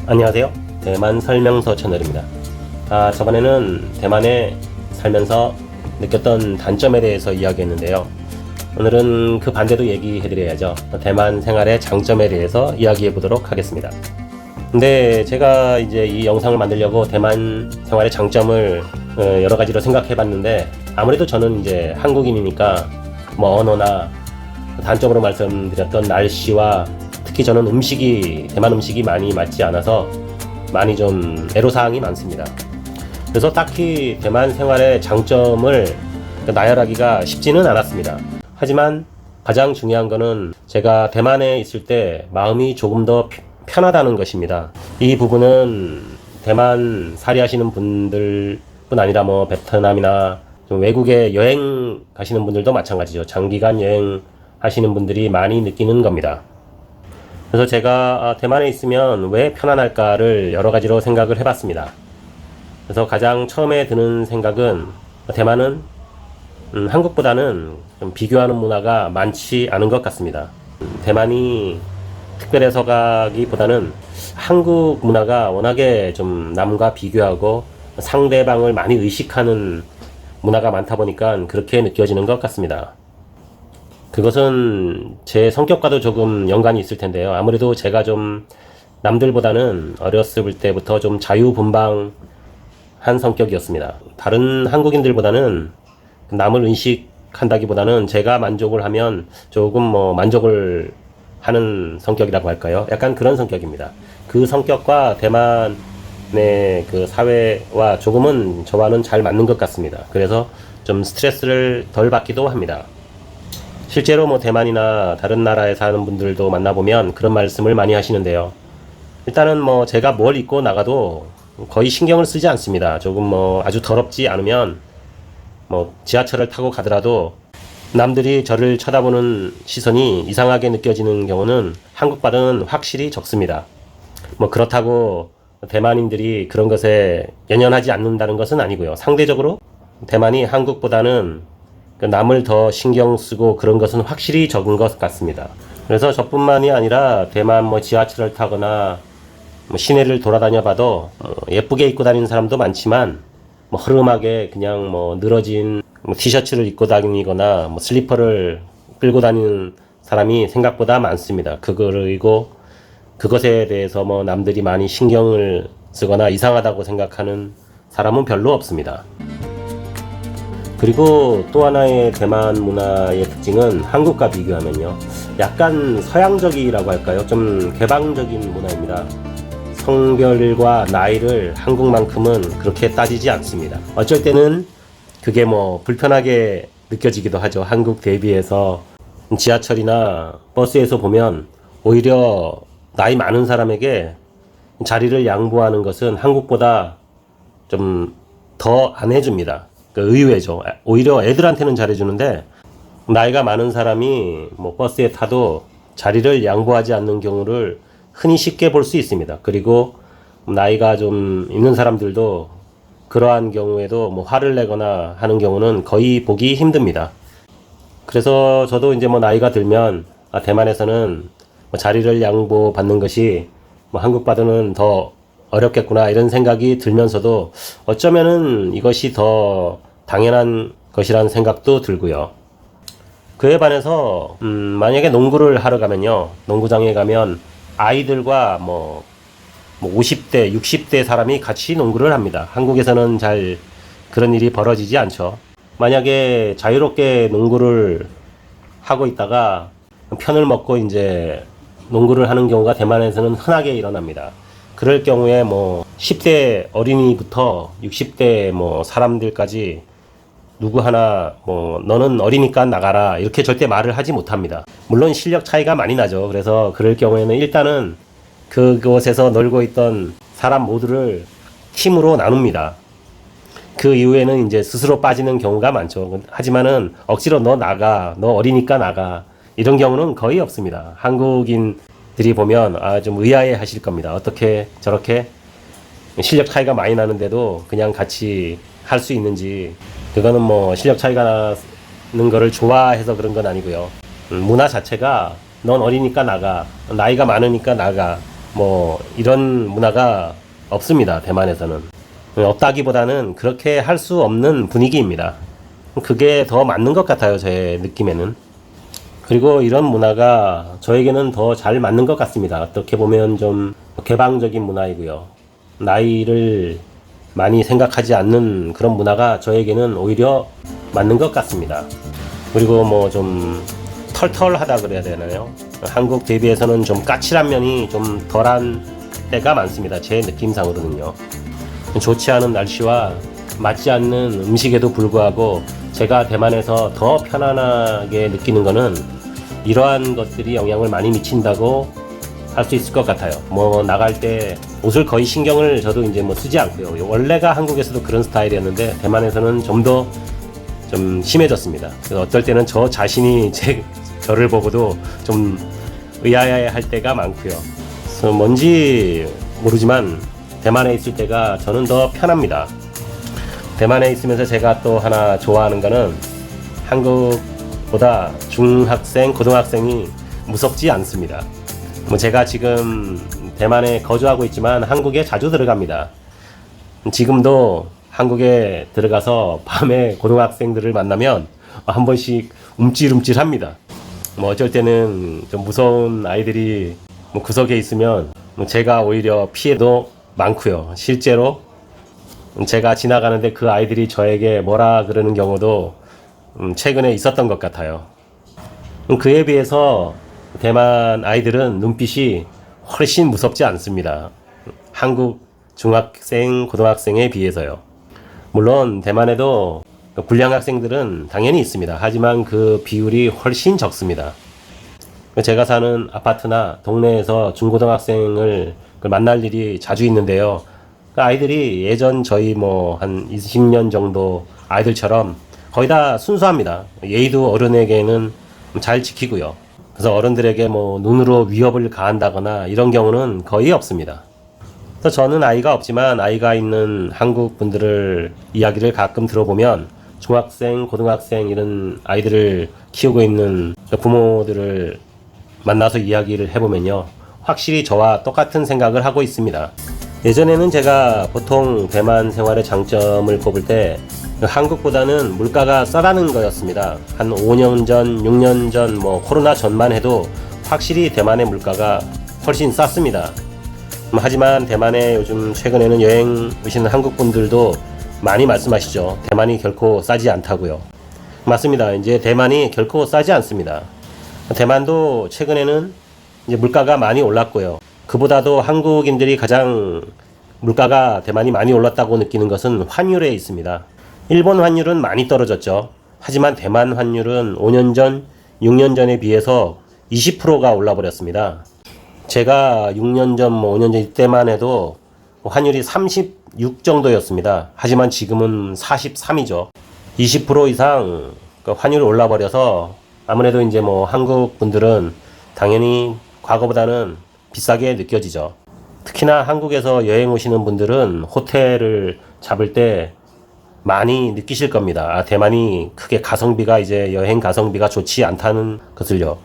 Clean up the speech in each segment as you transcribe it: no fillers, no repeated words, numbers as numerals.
안녕하세요. 대만 설명서 채널입니다. 저번에는 대만에 살면서 느꼈던 단점에 대해서 이야기했는데요. 오늘은 그 반대도 얘기해드려야죠. 대만 생활의 장점에 대해서 이야기해 보도록 하겠습니다. 근데 제가 이제 이 영상을 만들려고 대만 생활의 장점을 여러 가지로 생각해 봤는데, 아무래도 저는 이제 한국인이니까 뭐 언어나 단점으로 말씀드렸던 날씨와 특히 저는 대만 음식이 많이 맞지 않아서 많이 좀 애로사항이 많습니다. 그래서 딱히 대만 생활의 장점을 나열하기가 쉽지는 않았습니다. 하지만 가장 중요한 거는 제가 대만에 있을 때 마음이 조금 더 편하다는 것입니다. 이 부분은 대만 살이하시는 분들뿐 아니라 뭐 베트남이나 좀 외국에 여행 가시는 분들도 마찬가지죠. 장기간 여행 하시는 분들이 많이 느끼는 겁니다. 그래서 제가 대만에 있으면 왜 편안할까를 여러 가지로 생각을 해봤습니다. 그래서 가장 처음에 드는 생각은 대만은 한국보다는 좀 비교하는 문화가 많지 않은 것 같습니다. 대만이 특별해서가기보다는 한국 문화가 워낙에 좀 남과 비교하고 상대방을 많이 의식하는 문화가 많다 보니까 그렇게 느껴지는 것 같습니다. 그것은 제 성격과도 조금 연관이 있을 텐데요. 아무래도 제가 좀 남들보다는 어렸을 때부터 좀 자유분방한 성격이었습니다. 다른 한국인들보다는 남을 의식한다기보다는 제가 만족을 하면 조금 만족을 하는 성격이라고 할까요? 약간 그런 성격입니다. 그 성격과 대만의 그 사회와 조금은 저와는 잘 맞는 것 같습니다. 그래서 좀 스트레스를 덜 받기도 합니다. 실제로 대만이나 다른 나라에 사는 분들도 만나보면 그런 말씀을 많이 하시는데요. 일단은 제가 뭘 입고 나가도 거의 신경을 쓰지 않습니다. 조금 아주 더럽지 않으면 지하철을 타고 가더라도 남들이 저를 쳐다보는 시선이 이상하게 느껴지는 경우는 한국보다는 확실히 적습니다. 그렇다고 대만인들이 그런 것에 연연하지 않는다는 것은 아니고요. 상대적으로 대만이 한국보다는 남을 더 신경 쓰고 그런 것은 확실히 적은 것 같습니다. 그래서 저뿐만이 아니라 대만 지하철을 타거나 시내를 돌아다녀 봐도 예쁘게 입고 다니는 사람도 많지만 허름하게 그냥 늘어진 티셔츠를 입고 다니거나 슬리퍼를 끌고 다니는 사람이 생각보다 많습니다. 그리고 그것에 대해서 남들이 많이 신경을 쓰거나 이상하다고 생각하는 사람은 별로 없습니다. 그리고 또 하나의 대만 문화의 특징은 한국과 비교하면요, 약간 서양적이라고 할까요? 좀 개방적인 문화입니다. 성별과 나이를 한국만큼은 그렇게 따지지 않습니다. 어쩔 때는 그게 불편하게 느껴지기도 하죠. 한국 대비해서 지하철이나 버스에서 보면 오히려 나이 많은 사람에게 자리를 양보하는 것은 한국보다 좀 더 안 해줍니다. 의외죠. 오히려 애들한테는 잘해주는데 나이가 많은 사람이 버스에 타도 자리를 양보하지 않는 경우를 흔히 쉽게 볼 수 있습니다. 그리고 나이가 좀 있는 사람들도 그러한 경우에도 화를 내거나 하는 경우는 거의 보기 힘듭니다. 그래서 저도 이제 나이가 들면 대만에서는 자리를 양보받는 것이 한국보다는 더 어렵겠구나 이런 생각이 들면서도 어쩌면은 이것이 더 당연한 것이라는 생각도 들고요. 그에 반해서 만약에 농구를 하러 가면요, 농구장에 가면 아이들과 50대, 60대 사람이 같이 농구를 합니다. 한국에서는 잘 그런 일이 벌어지지 않죠. 만약에 자유롭게 농구를 하고 있다가 편을 먹고 이제 농구를 하는 경우가 대만에서는 흔하게 일어납니다. 그럴 경우에 10대 어린이부터 60대 사람들까지 누구 하나 너는 어리니까 나가라 이렇게 절대 말을 하지 못합니다. 물론 실력 차이가 많이 나죠. 그래서 그럴 경우에는 일단은 그곳에서 놀고 있던 사람 모두를 팀으로 나눕니다. 그 이후에는 이제 스스로 빠지는 경우가 많죠. 하지만은 억지로 너 나가, 너 어리니까 나가 이런 경우는 거의 없습니다. 한국인들이 보면 좀 의아해 하실 겁니다. 어떻게 저렇게 실력 차이가 많이 나는데도 그냥 같이 할 수 있는지. 그거는 실력 차이가 나는 거를 좋아해서 그런 건 아니고요. 문화 자체가 넌 어리니까 나가, 나이가 많으니까 나가 뭐 이런 문화가 없습니다. 대만에서는. 없다기보다는 그렇게 할 수 없는 분위기입니다. 그게 더 맞는 것 같아요. 제 느낌에는. 그리고 이런 문화가 저에게는 더 잘 맞는 것 같습니다. 어떻게 보면 좀 개방적인 문화이고요. 나이를 많이 생각하지 않는 그런 문화가 저에게는 오히려 맞는 것 같습니다. 그리고 뭐 좀 털털하다 그래야 되나요? 한국 대비해서는 좀 까칠한 면이 좀 덜한 때가 많습니다. 제 느낌상으로는요. 좋지 않은 날씨와 맞지 않는 음식에도 불구하고 제가 대만에서 더 편안하게 느끼는 거는 이러한 것들이 영향을 많이 미친다고 할 수 있을 것 같아요. 뭐 나갈 때 옷을 거의 신경을 저도 이제 뭐 쓰지 않고요. 원래가 한국에서도 그런 스타일이었는데 대만에서는 좀 더 좀 심해졌습니다. 그래서 어떨 때는 저 자신이 저를 보고도 좀 의아해 할 때가 많고요. 그래서 뭔지 모르지만 대만에 있을 때가 저는 더 편합니다. 대만에 있으면서 제가 또 하나 좋아하는 거는 한국보다 중학생, 고등학생이 무섭지 않습니다. 뭐 제가 지금 대만에 거주하고 있지만 한국에 자주 들어갑니다. 지금도 한국에 들어가서 밤에 고등학생들을 만나면 한 번씩 움찔움찔합니다. 뭐 어쩔 때는 좀 무서운 아이들이 뭐 구석에 있으면 제가 오히려 피해도 많고요. 실제로 제가 지나가는데 그 아이들이 저에게 뭐라 그러는 경우도 최근에 있었던 것 같아요. 그에 비해서 대만 아이들은 눈빛이 훨씬 무섭지 않습니다. 한국 중학생, 고등학생에 비해서요. 물론 대만에도 불량 학생들은 당연히 있습니다. 하지만 그 비율이 훨씬 적습니다. 제가 사는 아파트나 동네에서 중고등학생을 만날 일이 자주 있는데요. 그 아이들이 예전 저희 뭐 한 20년 정도 아이들처럼 거의 다 순수합니다. 예의도 어른에게는 잘 지키고요. 그래서 어른들에게 뭐 눈으로 위협을 가한다거나 이런 경우는 거의 없습니다. 그래서 저는 아이가 없지만 아이가 있는 한국 분들을 이야기를 가끔 들어보면 중학생, 고등학생 이런 아이들을 키우고 있는 부모들을 만나서 이야기를 해보면요. 확실히 저와 똑같은 생각을 하고 있습니다. 예전에는 제가 보통 대만 생활의 장점을 꼽을 때 한국보다는 물가가 싸다는 거였습니다. 한 5년 전, 6년 전, 뭐 코로나 전만 해도 확실히 대만의 물가가 훨씬 쌌습니다. 하지만 대만에 요즘 최근에는 여행 오시는 한국 분들도 많이 말씀하시죠. 대만이 결코 싸지 않다고요. 맞습니다. 이제 대만이 결코 싸지 않습니다. 대만도 최근에는 이제 물가가 많이 올랐고요. 그보다도 한국인들이 가장 물가가 대만이 많이 올랐다고 느끼는 것은 환율에 있습니다. 일본 환율은 많이 떨어졌죠. 하지만 대만 환율은 5년 전, 6년 전에 비해서 20%가 올라버렸습니다. 제가 6년 전, 5년 전 이때만 해도 환율이 36 정도였습니다. 하지만 지금은 43이죠. 20% 이상 환율이 올라버려서 아무래도 이제 뭐 한국 분들은 당연히 과거보다는 비싸게 느껴지죠. 특히나 한국에서 여행 오시는 분들은 호텔을 잡을 때 많이 느끼실 겁니다. 아, 대만이 크게 가성비가 이제 여행 가성비가 좋지 않다는 것을요.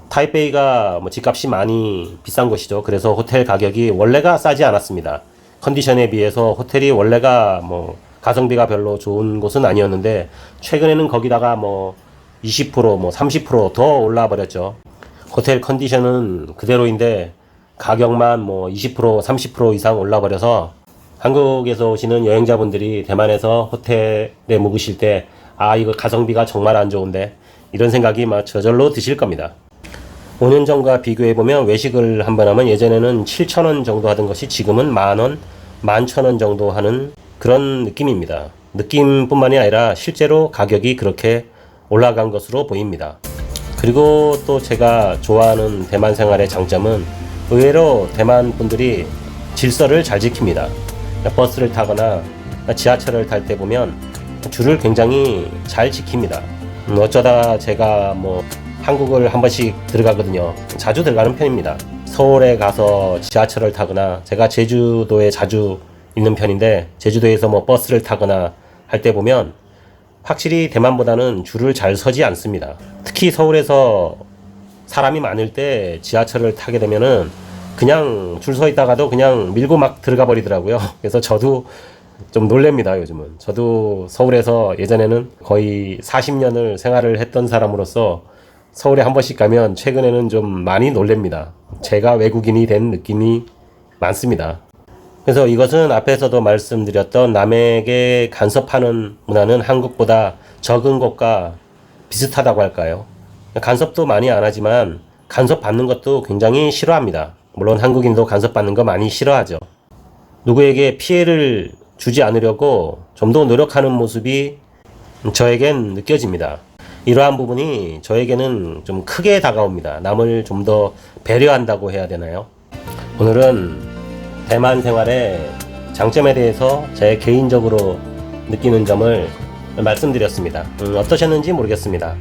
타이베이가 뭐 집값이 많이 비싼 곳이죠. 그래서 호텔 가격이 원래가 싸지 않았습니다. 컨디션에 비해서 호텔이 원래가 뭐 가성비가 별로 좋은 곳은 아니었는데 최근에는 거기다가 뭐 20%, 뭐 30%더 올라 버렸죠. 호텔 컨디션은 그대로인데 가격만 뭐 20%, 30% 이상 올라 버려서 한국에서 오시는 여행자분들이 대만에서 호텔에 묵으실 때 아, 이거 가성비가 정말 안 좋은데 이런 생각이 막 저절로 드실 겁니다. 5년 전과 비교해보면 외식을 한번 하면 예전에는 7,000원 정도 하던 것이 지금은 만원, 11,000원 정도 하는 그런 느낌입니다. 느낌뿐만이 아니라 실제로 가격이 그렇게 올라간 것으로 보입니다. 그리고 또 제가 좋아하는 대만 생활의 장점은 의외로 대만 분들이 질서를 잘 지킵니다. 버스를 타거나 지하철을 탈 때 보면 줄을 굉장히 잘 지킵니다. 어쩌다 제가 뭐 한국을 한 번씩 들어가거든요. 자주 들어가는 편입니다. 서울에 가서 지하철을 타거나 제가 제주도에 자주 있는 편인데 제주도에서 뭐 버스를 타거나 할 때 보면 확실히 대만보다는 줄을 잘 서지 않습니다. 특히 서울에서 사람이 많을 때 지하철을 타게 되면은 그냥 줄 서 있다가도 그냥 밀고 막 들어가 버리더라고요. 그래서 저도 좀 놀랍니다, 요즘은. 저도 서울에서 예전에는 거의 40년을 생활을 했던 사람으로서 서울에 한 번씩 가면 최근에는 좀 많이 놀랍니다. 제가 외국인이 된 느낌이 많습니다. 그래서 이것은 앞에서도 말씀드렸던 남에게 간섭하는 문화는 한국보다 적은 것과 비슷하다고 할까요? 간섭도 많이 안 하지만 간섭받는 것도 굉장히 싫어합니다. 물론 한국인도 간섭받는 거 많이 싫어하죠. 누구에게 피해를 주지 않으려고 좀 더 노력하는 모습이 저에겐 느껴집니다. 이러한 부분이 저에게는 좀 크게 다가옵니다. 남을 좀 더 배려한다고 해야 되나요? 오늘은 대만 생활의 장점에 대해서 제 개인적으로 느끼는 점을 말씀드렸습니다. 어떠셨는지 모르겠습니다.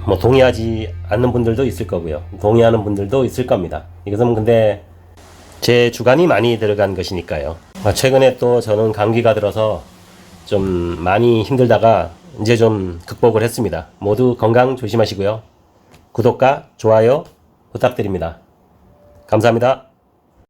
뭐 동의하지 않는 분들도 있을 거고요. 동의하는 분들도 있을 겁니다. 이것은 근데 제 주관이 많이 들어간 것이니까요. 최근에 또 저는 감기가 들어서 좀 많이 힘들다가 이제 좀 극복을 했습니다. 모두 건강 조심하시고요. 구독과 좋아요 부탁드립니다. 감사합니다.